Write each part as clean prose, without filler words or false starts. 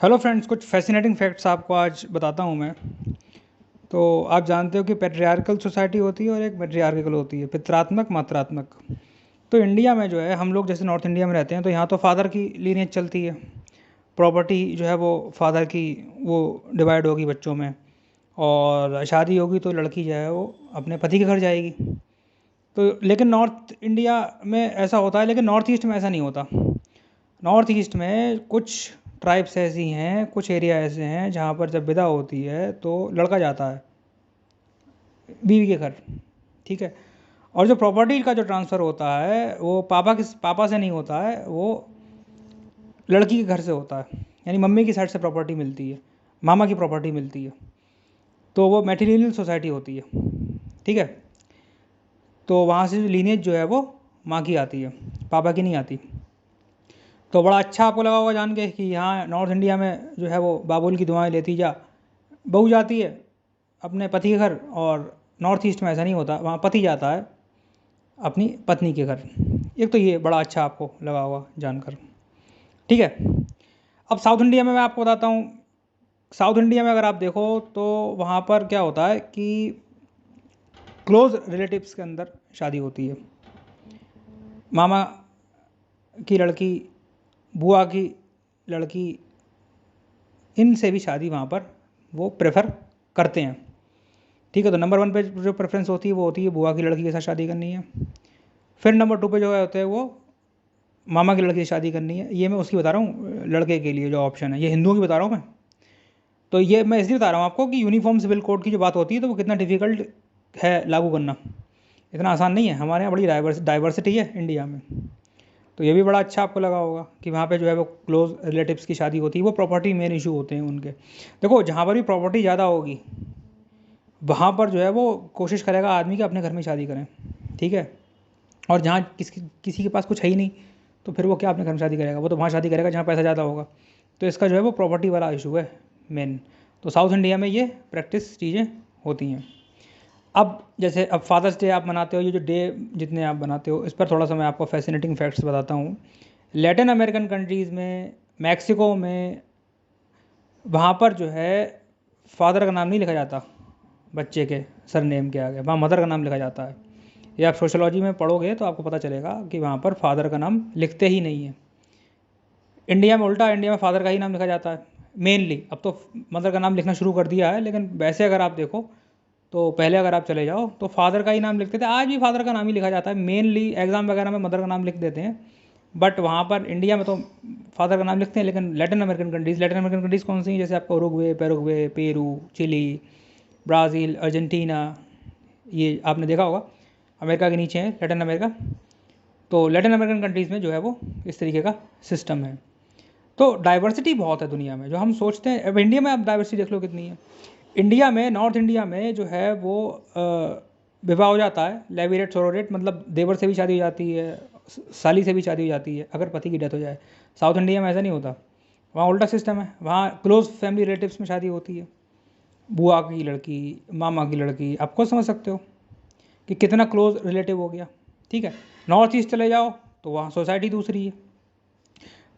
Hello friends, कुछ fascinating facts आपको आज बताता हूँ मैं। तो आप जानते हो कि पैट्रियार्कल सोसाइटी होती है और एक मैट्रियार्कल होती है, पितरात्मक मात्रात्मक। तो इंडिया में जो है, हम लोग जैसे नॉर्थ इंडिया में रहते हैं तो यहाँ तो फादर की लीनियज चलती है। प्रॉपर्टी जो है वो फादर की, वो डिवाइड होगी बच्चों में। और शादी होगी तो लड़की जो है वो अपने पति के घर जाएगी। तो लेकिन नॉर्थ इंडिया में ऐसा होता है, लेकिन नॉर्थ ईस्ट में ऐसा नहीं होता। नॉर्थ ईस्ट में कुछ ट्राइब्स ऐसी हैं, कुछ एरिया ऐसे हैं जहाँ पर जब विदा होती है तो लड़का जाता है बीवी के घर। ठीक है। और जो प्रॉपर्टी का जो ट्रांसफ़र होता है वो पापा से नहीं होता है, वो लड़की के घर से होता है। यानी मम्मी की साइड से प्रॉपर्टी मिलती है, मामा की प्रॉपर्टी मिलती है। तो वो मैट्रिलिनियल सोसाइटी होती है। ठीक है। तो वहाँ से जो लीनेज जो है वो माँ की आती है, पापा की नहीं आती। तो बड़ा अच्छा आपको लगा होगा जान के कि यहाँ नॉर्थ इंडिया में जो है वो बाबुल की दुआएं लेती जा बहू जाती है अपने पति के घर, और नॉर्थ ईस्ट में ऐसा नहीं होता, वहाँ पति जाता है अपनी पत्नी के घर। एक तो ये बड़ा अच्छा आपको लगा होगा जानकर। ठीक है। अब साउथ इंडिया में मैं आपको बताता हूँ। साउथ इंडिया में अगर आप देखो तो वहाँ पर क्या होता है कि क्लोज रिलेटिव्स के अंदर शादी होती है। मामा की लड़की, बुआ की लड़की, इनसे भी शादी वहाँ पर वो प्रेफर करते हैं। ठीक है। तो नंबर 1 पे जो प्रेफरेंस होती है वो होती है बुआ की लड़की के साथ शादी करनी है। फिर नंबर 2 पे जो है होते हैं वो मामा की लड़की से शादी करनी है। ये मैं उसकी बता रहा हूँ, लड़के के लिए जो ऑप्शन है, ये हिंदुओं की बता रहा हूँ मैं। तो ये मैं इसलिए बता रहा हूँ आपको कि यूनिफॉर्म सिविल कोड की जो बात होती है तो वो कितना डिफिकल्ट है लागू करना। इतना आसान नहीं है। हमारे यहाँ बड़ी डाइवर्सिटी है इंडिया में। तो ये भी बड़ा अच्छा आपको लगा होगा कि वहाँ पे जो है वो क्लोज रिलेटिव्स की शादी होती है। वो प्रॉपर्टी मेन इशू होते हैं उनके। देखो, जहाँ पर भी प्रॉपर्टी ज़्यादा होगी वहाँ पर जो है वो कोशिश करेगा आदमी कि अपने घर में शादी करें। ठीक है। और जहाँ किसी के पास कुछ है ही नहीं तो फिर वो क्या अपने घर में शादी करेगा, वो तो वहाँ शादी करेगा जहाँ पैसा ज़्यादा होगा। तो इसका जो है वो प्रॉपर्टी वाला इशू है मेन। तो साउथ इंडिया में ये प्रैक्टिस चीज़ें होती हैं। अब जैसे अब फादर्स डे आप मनाते हो, ये जो डे जितने आप बनाते हो, इस पर थोड़ा सा मैं आपको फैसिनेटिंग फैक्ट्स बताता हूँ। लैटिन अमेरिकन कंट्रीज़ में, मैक्सिको में, वहाँ पर जो है फादर का नाम नहीं लिखा जाता बच्चे के सरनेम के आगे, वहाँ मदर का नाम लिखा जाता है। ये आप सोशोलॉजी में पढ़ोगे तो आपको पता चलेगा कि वहाँ पर फादर का नाम लिखते ही नहीं है। इंडिया में उल्टा, इंडिया में फादर का ही नाम लिखा जाता है मेनली। अब तो मदर का नाम लिखना शुरू कर दिया है, लेकिन वैसे अगर आप देखो तो पहले अगर आप चले जाओ तो फादर का ही नाम लिखते थे। आज भी फादर का नाम ही लिखा जाता है मेनली। एग्ज़ाम वगैरह में मदर का नाम लिख देते हैं, बट वहाँ पर इंडिया में तो फादर का नाम लिखते हैं। लेकिन लैटिन अमेरिकन कंट्रीज़ कौन सी हैं? जैसे आपका Uruguay, Paraguay, Peru, Chile, Brazil, Argentina, ये आपने देखा होगा अमेरिका के नीचे है लैटिन अमेरिका। तो लैटिन अमेरिकन कंट्रीज़ में जो है वो इस तरीके का सिस्टम है। तो डाइवर्सिटी बहुत है दुनिया में, जो हम सोचते हैं। अब इंडिया में आप डाइवर्सिटी देख लो कितनी है। इंडिया में, नॉर्थ इंडिया में जो है वो विवाह हो जाता है लेवीरेट सोरोरेट, मतलब देवर से भी शादी हो जाती है, साली से भी शादी हो जाती है अगर पति की डेथ हो जाए। साउथ इंडिया में ऐसा नहीं होता, वहाँ उल्टा सिस्टम है। वहाँ क्लोज फैमिली रिलेटिव्स में शादी होती है। बुआ की लड़की, मामा की लड़की, आपको समझ सकते हो कि कितना क्लोज रिलेटिव हो गया। ठीक है। नॉर्थ ईस्ट चले जाओ तो वहाँ सोसाइटी दूसरी है।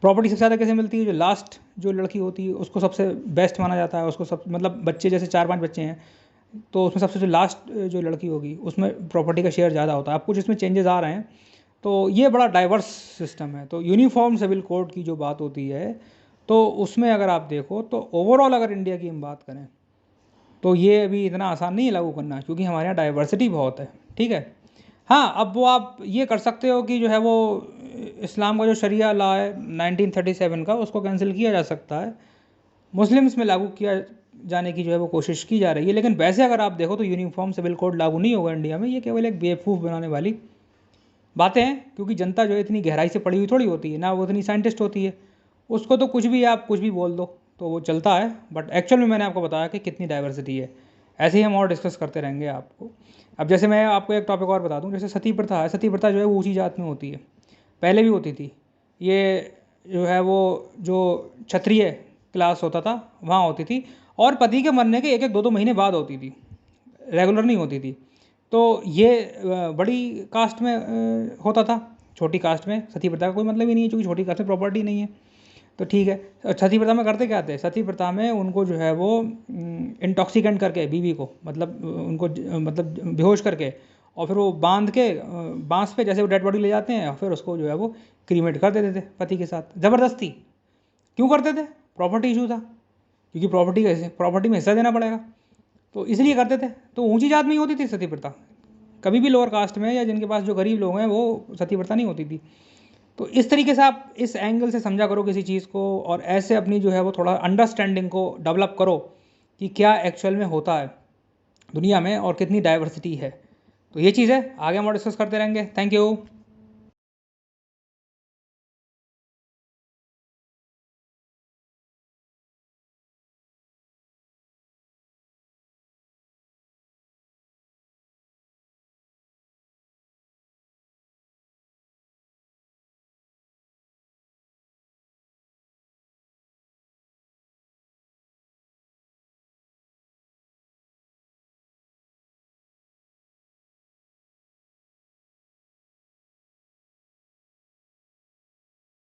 प्रॉपर्टी सबसे ज़्यादा कैसे मिलती है? जो लास्ट जो लड़की होती है उसको सबसे बेस्ट माना जाता है। उसको सब, मतलब बच्चे जैसे 4-5 बच्चे हैं तो उसमें सबसे जो लास्ट जो लड़की होगी उसमें प्रॉपर्टी का शेयर ज़्यादा होता है। अब कुछ इसमें चेंजेस आ रहे हैं। तो ये बड़ा डाइवर्स सिस्टम है। तो यूनिफॉर्म सिविल कोड की जो बात होती है तो उसमें अगर आप देखो तो ओवरऑल अगर इंडिया की हम बात करें तो ये अभी इतना आसान नहीं है लागू करना, क्योंकि हमारे यहाँ डाइवर्सिटी बहुत है। ठीक है। हाँ, अब वो आप ये कर सकते हो कि जो है वो इस्लाम का जो शरिया लॉ है 1937 का, उसको कैंसिल किया जा सकता है। मुस्लिम्स में लागू किया जाने की जो है वो कोशिश की जा रही है। लेकिन वैसे अगर आप देखो तो यूनिफॉर्म सिविल कोड लागू नहीं होगा इंडिया में। ये केवल एक बेवकूफ़ बनाने वाली बातें हैं, क्योंकि जनता जो है इतनी गहराई से पढ़ी हुई थोड़ी होती है ना, वो इतनी साइंटिस्ट होती है। उसको तो कुछ भी आप कुछ भी बोल दो तो वो चलता है। बट एक्चुअल में मैंने आपको बताया कि कितनी डाइवर्सिटी है। ऐसे ही हम और डिस्कस करते रहेंगे आपको। अब जैसे मैं आपको एक टॉपिक और बता दूं, जैसे सती प्रथा है। सती प्रथा जो है वो ऊंची जात में होती है, पहले भी होती थी। ये जो है वो जो क्षत्रिय क्लास होता था वहाँ होती थी, और पति के मरने के 1-1 2-2 महीने बाद होती थी, रेगुलर नहीं होती थी। तो ये बड़ी कास्ट में होता था। छोटी कास्ट में सती प्रथा का कोई मतलब ही नहीं है, क्योंकि छोटी कास्ट में प्रॉपर्टी नहीं है। तो ठीक है, सती प्रथा में करते क्या थे, सती प्रथा में उनको जो है वो इंटॉक्सिकेंट करके बीवी को, मतलब उनको मतलब बेहोश करके, और फिर वो बांध के बांस पे जैसे वो डेड बॉडी ले जाते हैं, और फिर उसको जो है वो क्रीमेट कर देते थे पति के साथ ज़बरदस्ती। क्यों करते थे? प्रॉपर्टी इशू था, क्योंकि प्रॉपर्टी में हिस्सा देना पड़ेगा, तो इसलिए करते थे। तो ऊंची जात में ही होती थी सती प्रथा, कभी भी लोअर कास्ट में या जिनके पास जो गरीब लोग हैं वो सती प्रथा नहीं होती थी। तो इस तरीके से आप इस एंगल से समझा करो किसी चीज़ को, और ऐसे अपनी जो है वो थोड़ा अंडरस्टैंडिंग को डेवलप करो कि क्या एक्चुअल में होता है दुनिया में और कितनी डाइवर्सिटी है। तो ये चीज़ है, आगे हम और डिस्कस करते रहेंगे। Thank you.